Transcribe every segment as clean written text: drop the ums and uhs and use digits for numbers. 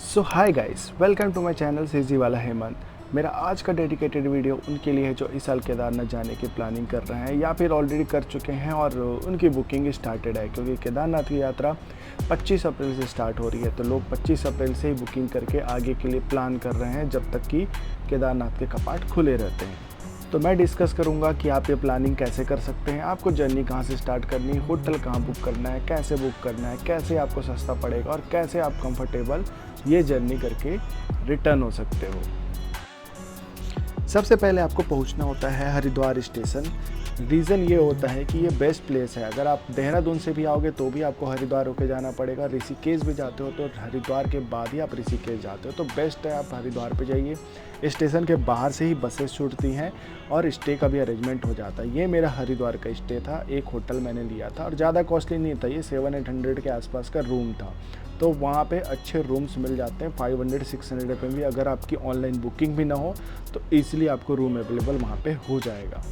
So hi guys, welcome to my channel CG वाला हेमंत। मेरा आज का डेडिकेटेड वीडियो उनके लिए है जो इस साल केदारनाथ जाने की प्लानिंग कर रहे हैं या फिर ऑलरेडी कर चुके हैं और उनकी बुकिंग स्टार्टेड है, क्योंकि केदारनाथ की यात्रा 25 अप्रैल से स्टार्ट हो रही है। तो लोग 25 अप्रैल से ही बुकिंग करके आगे के लिए प्लान कर रहे हैं जब तक कि केदारनाथ के कपाट खुले रहते हैं। तो मैं डिस्कस करूंगा कि आप ये प्लानिंग कैसे कर सकते हैं, आपको जर्नी कहाँ से स्टार्ट करनी है, होटल कहाँ बुक करना है, कैसे बुक करना है, कैसे आपको सस्ता पड़ेगा और कैसे आप कंफर्टेबल ये जर्नी करके रिटर्न हो सकते हो। सबसे पहले आपको पहुंचना होता है हरिद्वार स्टेशन। रीज़न ये होता है कि ये बेस्ट प्लेस है। अगर आप देहरादून से भी आओगे तो भी आपको हरिद्वार होके जाना पड़ेगा। ऋषिकेश भी जाते हो तो हरिद्वार के बाद ही आप ऋषिकेश जाते हो, तो बेस्ट है आप हरिद्वार पे जाइए। स्टेशन के बाहर से ही बसेस छूटती हैं और स्टे का भी अरेंजमेंट हो जाता है। ये मेरा हरिद्वार का स्टे था, एक होटल मैंने लिया था और ज़्यादा कॉस्टली नहीं था, ये 700-800 के आसपास का रूम था। तो वहाँ पे अच्छे रूम्स मिल जाते हैं 500-600 रुपये में भी। अगर आपकी ऑनलाइन बुकिंग भी ना हो तो ईज़िली आपको रूम अवेलेबल वहाँ पे हो जाएगा।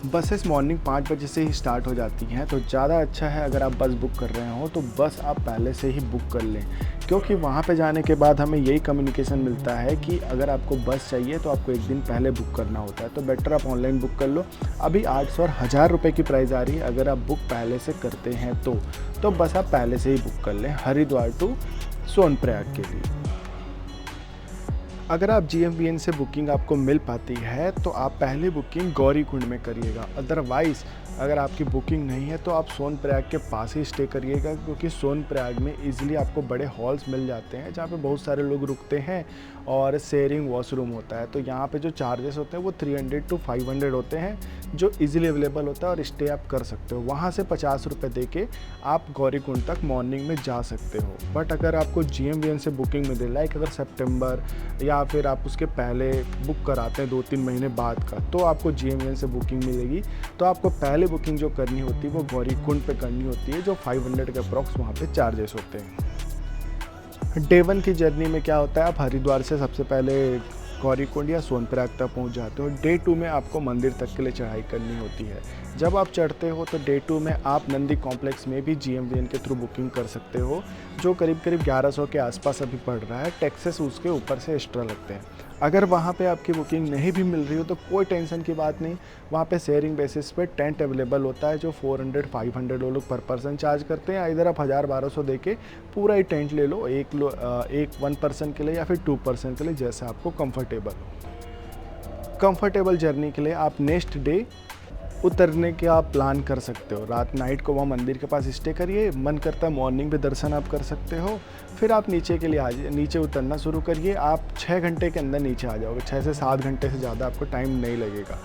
बसेस मॉर्निंग 5 बजे से ही स्टार्ट हो जाती हैं, तो ज़्यादा अच्छा है अगर आप बस बुक कर रहे हो तो बस आप पहले से ही बुक कर लें, क्योंकि वहाँ पे जाने के बाद हमें यही कम्युनिकेशन मिलता है कि अगर आपको बस चाहिए तो आपको एक दिन पहले बुक करना होता है। तो बेटर आप ऑनलाइन बुक कर लो। अभी 800 और 1000 रुपये की प्राइस आ रही है अगर आप बुक पहले से करते हैं तो बस आप पहले से ही बुक कर लें हरिद्वार टू सोनप्रयाग के लिए। अगर आप GMVN से बुकिंग आपको मिल पाती है तो आप पहले बुकिंग गौरीकुंड में करिएगा। अदरवाइज़ अगर आपकी बुकिंग नहीं है तो आप सोनप्रयाग के पास ही स्टे करिएगा, क्योंकि सोनप्रयाग में इजीली आपको बड़े हॉल्स मिल जाते हैं जहाँ पे बहुत सारे लोग रुकते हैं और शेयरिंग वॉशरूम होता है। तो यहाँ पे जो चार्जेस होते हैं वो 300 to 500 होते हैं, जो इजीली अवेलेबल होता है और स्टे आप कर सकते हो। वहाँ से 50 रुपये दे के आप गौरीकुंड तक मॉर्निंग में जा सकते हो। बट अगर आपको GMVN से बुकिंग मिले, लाइक अगर सितंबर या फिर आप उसके पहले बुक कराते हैं 2-3 महीने बाद का, तो आपको GMVN से बुकिंग मिलेगी। तो आपको पहले बुकिंग जो करनी होती है वो गौरीकुंड पे करनी होती है, जो 500 के अप्रॉक्स वहाँ पे चार्जेस होते हैं। डे 1 की जर्नी में क्या होता है, आप हरिद्वार से सबसे पहले गौरीकुंड या सोनप्रयाग तक पहुंच जाते हो। डे 2 में आपको मंदिर तक के लिए चढ़ाई करनी होती है। जब आप चढ़ते हो तो डे 2 में आप नंदी कॉम्प्लेक्स में भी GMVN के थ्रू बुकिंग कर सकते हो, जो करीब 1100 के आसपास अभी पड़ रहा है। टैक्सेस उसके ऊपर से एक्स्ट्रा लगते हैं। अगर वहाँ पे आपकी बुकिंग नहीं भी मिल रही हो तो कोई टेंशन की बात नहीं, वहाँ पे शेयरिंग बेसिस पे टेंट अवेलेबल होता है, जो 400-500 वो लोग पर पर्सन चार्ज करते हैं। इधर आप 1000-1200 दे के पूरा ही टेंट ले लो, एक 1 पर्सन के लिए या फिर 2 पर्सन के लिए, जैसा आपको कंफर्टेबल हो। कंफर्टेबल जर्नी के लिए आप नेक्स्ट डे उतरने के आप प्लान कर सकते हो। रात नाइट को वहाँ मंदिर के पास स्टे करिए, मन करता है मॉर्निंग पे दर्शन आप कर सकते हो। फिर आप नीचे के लिए आ जाइए, नीचे उतरना शुरू करिए। आप 6 घंटे के अंदर नीचे आ जाओगे, 6 से 7 घंटे से ज़्यादा आपको टाइम नहीं लगेगा।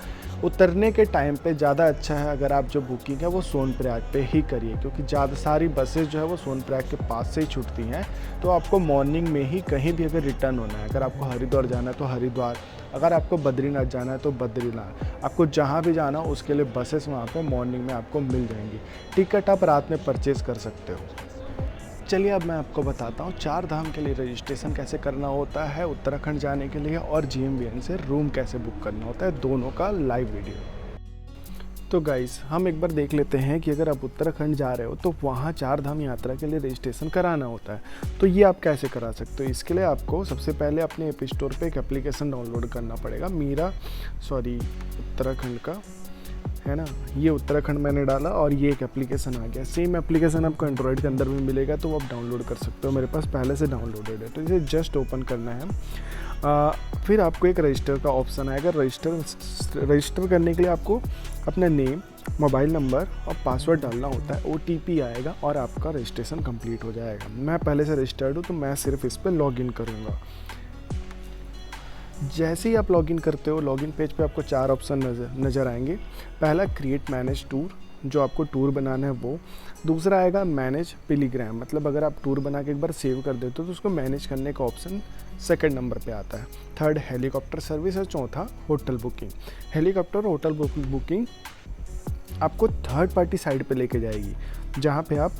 उतरने के टाइम पे ज़्यादा अच्छा है अगर आप जो बुकिंग है वो सोनप्रयाग पे ही करिए, क्योंकि ज़्यादा सारी बसेस जो है वो सोनप्रयाग के पास से ही छूटती हैं। तो आपको मॉर्निंग में ही कहीं भी अगर रिटर्न होना है, अगर आपको हरिद्वार जाना है तो हरिद्वार, अगर आपको बद्रीनाथ जाना है तो बद्रीनाथ, आपको जहाँ भी जाना हो उसके लिए बसेस वहाँ पे मॉर्निंग में आपको मिल जाएंगी। टिकट आप रात में परचेज़ कर सकते हो। चलिए अब मैं आपको बताता हूँ 4 धाम के लिए रजिस्ट्रेशन कैसे करना होता है उत्तराखंड जाने के लिए, और GMVN से रूम कैसे बुक करना होता है, दोनों का लाइव वीडियो। तो गाइस हम एक बार देख लेते हैं कि अगर आप उत्तराखंड जा रहे हो तो वहाँ 4 धाम यात्रा के लिए रजिस्ट्रेशन कराना होता है। तो ये आप कैसे करा सकते हो, इसके लिए आपको सबसे पहले अपने ऐप स्टोर पे एक एप्लीकेशन डाउनलोड करना पड़ेगा। उत्तराखंड का है ना, ये उत्तराखंड मैंने डाला और ये एक एप्लीकेशन आ गया। सेम एप्लीकेशन आपको एंड्रॉयड के अंदर भी मिलेगा, तो आप डाउनलोड कर सकते हो। मेरे पास पहले से डाउनलोडेड है, तो इसे जस्ट ओपन करना है। फिर आपको एक रजिस्टर का ऑप्शन आएगा। रजिस्टर करने के लिए आपको अपना नेम, मोबाइल नंबर और पासवर्ड डालना होता है। OTP आएगा और आपका रजिस्ट्रेशन कंप्लीट हो जाएगा। मैं पहले से रजिस्टर्ड हूँ तो मैं सिर्फ इस पर लॉगिन करूँगा। जैसे ही आप लॉगिन करते हो, लॉगिन पेज पे आपको 4 ऑप्शन नज़र आएंगे। पहला क्रिएट मैनेज टूर, जो आपको टूर बनाना है वो। दूसरा आएगा मैनेज पिलीग्राम, मतलब अगर आप टूर बना के एक बार सेव कर देते हो तो उसको मैनेज करने का ऑप्शन सेकंड नंबर पे आता है। थर्ड हेलीकॉप्टर सर्विस और चौथा होटल बुकिंग। हेलीकॉप्टर और होटल बुकिंग आपको थर्ड पार्टी साइट पे लेके जाएगी, जहाँ पे आप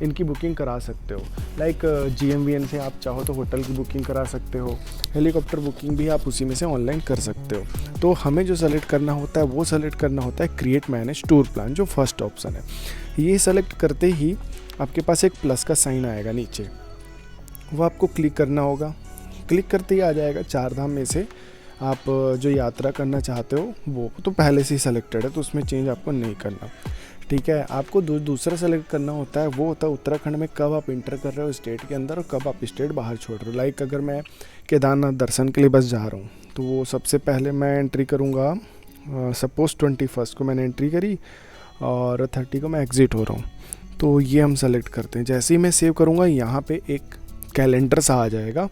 इनकी बुकिंग करा सकते हो। लाइक GMVN से आप चाहो तो होटल की बुकिंग करा सकते हो, हेलीकॉप्टर बुकिंग भी आप उसी में से ऑनलाइन कर सकते हो। तो हमें जो सेलेक्ट करना होता है वो सेलेक्ट करना होता है क्रिएट मैनेज टूर प्लान, जो फर्स्ट ऑप्शन है। ये सेलेक्ट करते ही आपके पास एक प्लस का साइन आएगा नीचे। वो आपको क्लिक करना होगा। क्लिक करते ही आ जाएगा 4 धाम में से आप जो यात्रा करना चाहते हो वो तो पहले से ही सेलेक्टेड है, तो उसमें चेंज आपको नहीं करना। ठीक है, आपको दूसरा सेलेक्ट करना होता है, वो होता है उत्तराखंड में कब आप इंटर कर रहे हो स्टेट के अंदर और कब आप स्टेट बाहर छोड़ रहे हो। लाइक अगर मैं केदारनाथ दर्शन के लिए बस जा रहा हूँ तो वो सबसे पहले मैं एंट्री करूँगा, सपोज़ 21 को मैंने एंट्री करी और 30 को मैं एग्ज़िट हो रहा हूँ, तो ये हम सेलेक्ट करते हैं। जैसे ही मैं सेव करूँगा यहाँ पे एक कैलेंडर सा आ जाएगा।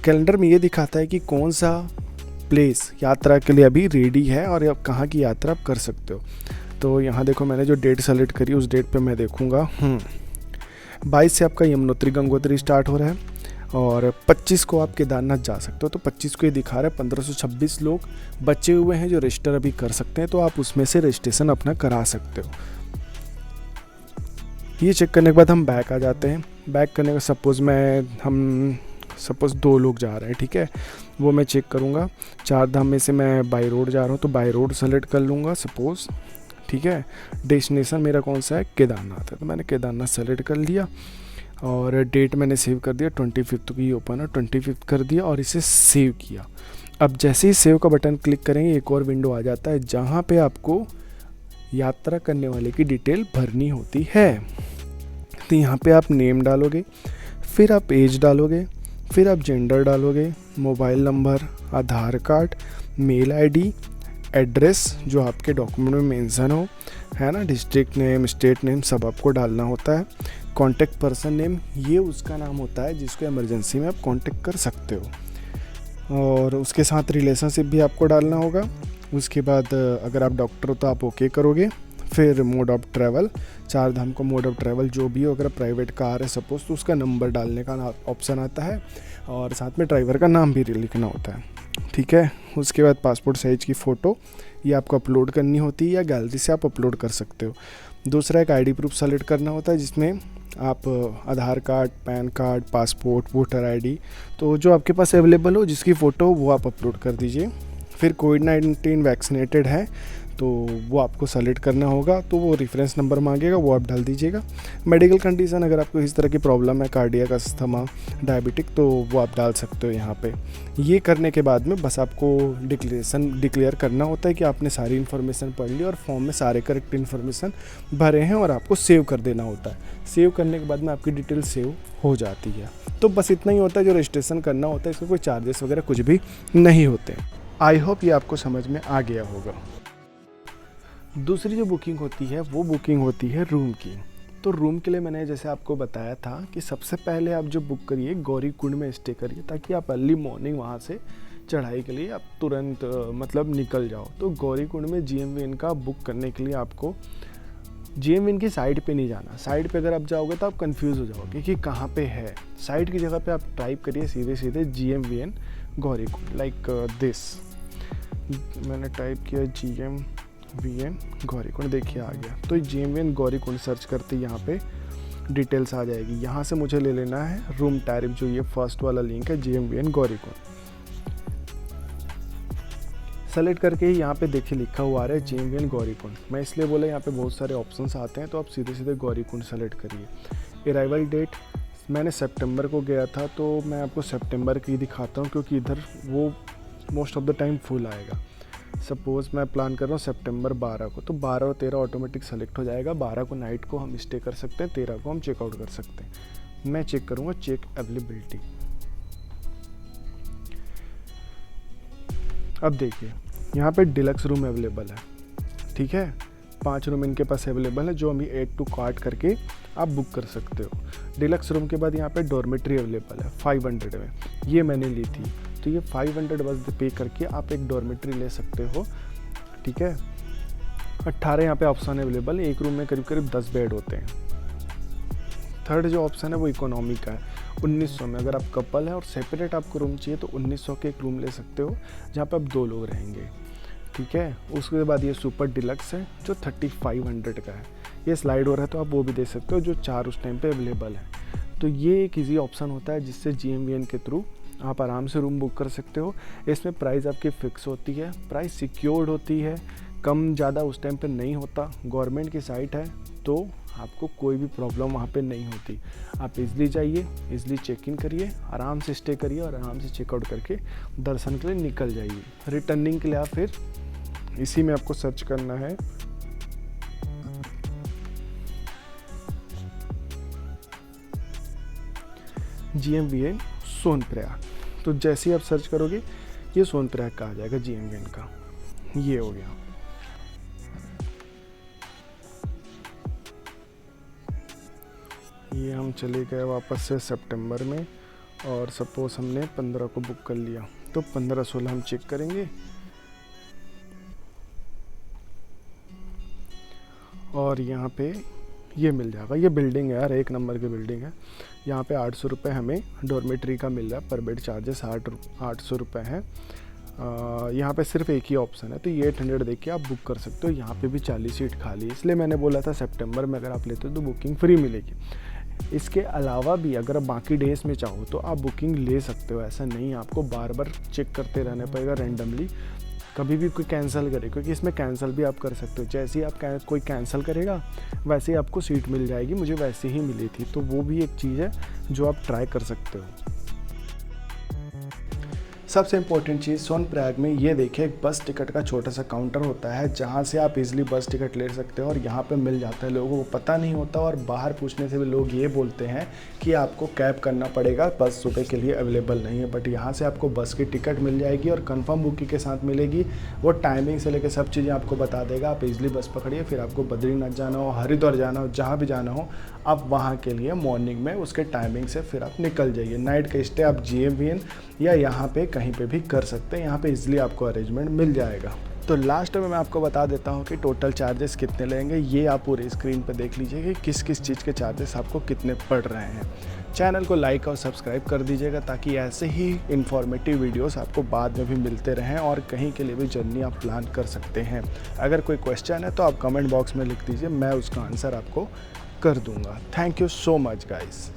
कैलेंडर में ये दिखाता है कि कौन सा प्लेस यात्रा के लिए अभी रेडी है और अब कहाँ की यात्रा आप कर सकते हो। तो यहाँ देखो मैंने जो डेट सेलेक्ट करी उस डेट पे मैं देखूँगा 22 से आपका यमुनोत्री गंगोत्री स्टार्ट हो रहा है और 25 को आप केदारनाथ जा सकते हो। तो 25 को ये दिखा रहा है 1526 लोग बचे हुए हैं जो रजिस्टर अभी कर सकते हैं, तो आप उसमें से रजिस्ट्रेशन अपना करा सकते हो। ये चेक करने के बाद हम बैक आ जाते हैं। बैक करने का सपोज़ 2 लोग जा रहे हैं, ठीक है, वो मैं चेक करूँगा। 4 धाम में से मैं बाई रोड जा रहा हूँ तो बाई रोड सेलेक्ट कर लूँगा सपोज़, ठीक है। डेस्टिनेशन मेरा कौन सा है, केदारनाथ है, तो मैंने केदारनाथ सेलेक्ट कर लिया और डेट मैंने सेव कर दिया 25 की ओपन है, 25 कर दिया और इसे सेव किया। अब जैसे ही सेव का बटन क्लिक करेंगे एक और विंडो आ जाता है जहाँ पे आपको यात्रा करने वाले की डिटेल भरनी होती है। तो यहाँ पे आप नेम डालोगे, फिर आप एज डालोगे, फिर आप जेंडर डालोगे, मोबाइल नंबर, आधार कार्ड, मेल आईडी, एड्रेस जो आपके डॉक्यूमेंट में मेंशन हो, है ना, डिस्ट्रिक्ट नेम, स्टेट नेम सब आपको डालना होता है। कॉन्टैक्ट पर्सन नेम ये उसका नाम होता है जिसको इमरजेंसी में आप कॉन्टैक्ट कर सकते हो और उसके साथ रिलेशनशिप भी आपको डालना होगा। उसके बाद अगर आप डॉक्टर हो तो आप ओके करोगे। फिर मोड ऑफ ट्रैवल, 4 धाम को मोड ऑफ ट्रैवल जो भी हो, अगर प्राइवेट कार है सपोज तो उसका नंबर डालने का ऑप्शन आता है और साथ में ड्राइवर का नाम भी लिखना होता है, ठीक है। उसके बाद पासपोर्ट साइज़ की फ़ोटो ये आपको अपलोड करनी होती है या गैलरी से आप अपलोड कर सकते हो। दूसरा एक आईडी प्रूफ सेलेक्ट करना होता है जिसमें आप Aadhaar card, PAN card, passport, voter ID, तो जो आपके पास अवेलेबल हो जिसकी फ़ोटो वो आप अपलोड कर दीजिए। फिर कोविड-19 वैक्सीनेटेड है तो वो आपको सेलेक्ट करना होगा, तो वो रेफरेंस नंबर मांगेगा, वो आप डाल दीजिएगा। मेडिकल कंडीशन अगर आपको इस तरह की प्रॉब्लम है, कार्डियक, अस्थमा, डायबिटिक, तो वो आप डाल सकते हो यहाँ पे। ये करने के बाद में बस आपको डिक्लेयर करना होता है कि आपने सारी इन्फॉर्मेशन पढ़ ली और फॉर्म में सारे करेक्ट इन्फॉर्मेशन भरे हैं और आपको सेव कर देना होता है। सेव करने के बाद में आपकी डिटेल सेव हो जाती है। तो बस इतना ही होता है जो रजिस्ट्रेशन करना होता है, इसमें कोई चार्जेस वगैरह कुछ भी नहीं होते। आई होप ये आपको समझ में आ गया होगा। दूसरी जो बुकिंग होती है वो बुकिंग होती है रूम की। तो रूम के लिए मैंने जैसे आपको बताया था कि सबसे पहले आप जो बुक करिए गौरी कुंड में स्टे करिए ताकि आप अर्ली मॉर्निंग वहाँ से चढ़ाई के लिए आप तुरंत मतलब निकल जाओ। तो गौरी कुंड में GMVN का बुक करने के लिए आपको GMVN की साइट पे नहीं जाना। साइट पे अगर आप जाओगे तो आप कंफ्यूज हो जाओगे कि कहाँ पे है। साइट की जगह पे आप टाइप करिए सीधे सीधे GMVN Gauri Kund, like this. मैंने टाइप किया GMVN गौरी कुंड, देखिए आ गया। तो GMVN गौरी कुंड सर्च करते ही यहाँ पे डिटेल्स आ जाएगी। यहाँ से मुझे ले लेना है रूम टैरिफ, जो ये फर्स्ट वाला लिंक है GMVN गौरी कुंड। सेलेक्ट करके ही यहाँ पे देखिए लिखा हुआ आ रहा है GMVN गौरी कुंड। मैं इसलिए बोला यहाँ पे बहुत सारे ऑप्शंस आते हैं तो आप सीधे सीधे गौरी कुंड सेलेक्ट करिए। अराइवल डेट मैंने सितंबर को गया था तो मैं आपको सितंबर की दिखाता हूँ क्योंकि इधर वो most of the time full आएगा। सपोज़ मैं प्लान कर रहा हूँ सितंबर 12 को, तो 12 और 13 ऑटोमेटिक सेलेक्ट हो जाएगा। 12 को नाइट को हम स्टे कर सकते हैं, 13 को हम चेकआउट कर सकते हैं। मैं चेक करूँगा चेक अवेलेबिलिटी। अब देखिए यहाँ पे डिलक्स रूम अवेलेबल है, ठीक है। 5 रूम इनके पास अवेलेबल है जो हम ऐड टू कार्ट करके आप बुक कर सकते हो। डिलक्स रूम के बाद यहाँ पे डॉर्मेट्री अवेलेबल है 500 में, ये मैंने ली थी। तो ये 500 बस पे करके आप एक डॉर्मेट्री ले सकते हो, ठीक है। 18 यहाँ पे ऑप्शन अवेलेबल है। एक रूम में करीब करीब 10 बेड होते हैं। थर्ड जो ऑप्शन है वो इकोनॉमी का है 1900 में। अगर आप कपल है और सेपरेट आपको रूम चाहिए तो 1900 के एक रूम ले सकते हो जहाँ पे आप 2 लोग रहेंगे, ठीक है। उसके बाद ये सुपर डिलक्स है जो 3500 का है। ये स्लाइड हो रहा है तो आप वो भी दे सकते हो जो 4 उस टाइम पे अवेलेबल है। तो ये एक ईजी ऑप्शन होता है जिससे GMVN के थ्रू आप आराम से रूम बुक कर सकते हो। इसमें प्राइस आपकी फ़िक्स होती है, प्राइस सिक्योर्ड होती है, कम ज़्यादा उस टाइम पे नहीं होता। गवर्नमेंट की साइट है तो आपको कोई भी प्रॉब्लम वहाँ पे नहीं होती। आप इजली जाइए, इजली चेक इन करिए, आराम से स्टे करिए और आराम से चेकआउट करके दर्शन के लिए निकल जाइए। रिटर्निंग के लिए आप फिर इसी में आपको सर्च करना है GMVN सोनप्रयाग। तो जैसे ही आप सर्च करोगे ये सोनप्रयाग का आ जाएगा, GMVN का। ये हो गया। ये हम चले गए वापस से सितंबर में, और सपोज हमने 15 को बुक कर लिया तो 15-16 हम चेक करेंगे। और यहाँ पे ये मिल जाएगा। ये बिल्डिंग है यार, 1 नंबर की बिल्डिंग है। यहाँ पे 800 रुपये हमें डॉर्मेट्री का मिल रहा है, पर बेड चार्जेस 800 रुपये है। यहाँ पे सिर्फ एक ही ऑप्शन है, तो ये 800 देख के आप बुक कर सकते हो। यहाँ पे भी 40 सीट खाली, इसलिए मैंने बोला था सितंबर में अगर आप लेते हो तो बुकिंग फ्री मिलेगी। इसके अलावा भी अगर आप बाकी डेज में चाहो तो आप बुकिंग ले सकते हो, ऐसा नहीं आपको बार बार चेक करते रहना पड़ेगा रैंडमली, कभी भी कोई कैंसिल करे, क्योंकि इसमें कैंसिल भी आप कर सकते हो। जैसे ही आप कोई कैंसिल करेगा वैसे ही आपको सीट मिल जाएगी। मुझे वैसे ही मिली थी, तो वो भी एक चीज़ है जो आप ट्राई कर सकते हो। सबसे इम्पोर्टेंट चीज़ सोनप्रयाग में ये देखिए, एक बस टिकट का छोटा सा काउंटर होता है जहाँ से आप इजीली बस टिकट ले सकते हो, और यहाँ पे मिल जाता है। लोगों को पता नहीं होता, और बाहर पूछने से भी लोग ये बोलते हैं कि आपको कैब करना पड़ेगा, बस सुबह के लिए अवेलेबल नहीं है। बट यहाँ से आपको बस की टिकट मिल जाएगी और कंफर्म बुकिंग के साथ मिलेगी। वो टाइमिंग से लेकर सब चीज़ें आपको बता देगा। आप इजीली बस पकड़िए, फिर आपको बद्रीनाथ जाना हो, हरिद्वार जाना हो, जहाँ भी जाना हो, आप वहाँ के लिए मॉर्निंग में उसके टाइमिंग से फिर आप निकल जाइए। नाइट का स्टे आप GMVN या यहाँ पे कहीं पे भी कर सकते हैं। यहाँ पे इजीली आपको अरेंजमेंट मिल जाएगा। तो लास्ट में मैं आपको बता देता हूँ कि टोटल चार्जेस कितने लेंगे। ये आप पूरी स्क्रीन पे देख लीजिए कि किस किस चीज़ के चार्जेस आपको कितने पड़ रहे हैं। चैनल को लाइक और सब्सक्राइब कर दीजिएगा ताकि ऐसे ही इन्फॉर्मेटिव वीडियोस आपको बाद में भी मिलते रहें, और कहीं के लिए भी जर्नी आप प्लान कर सकते हैं। अगर कोई क्वेश्चन है तो आप कमेंट बॉक्स में लिख दीजिए, मैं उसका आंसर आपको कर दूंगा। Thank you so much guys.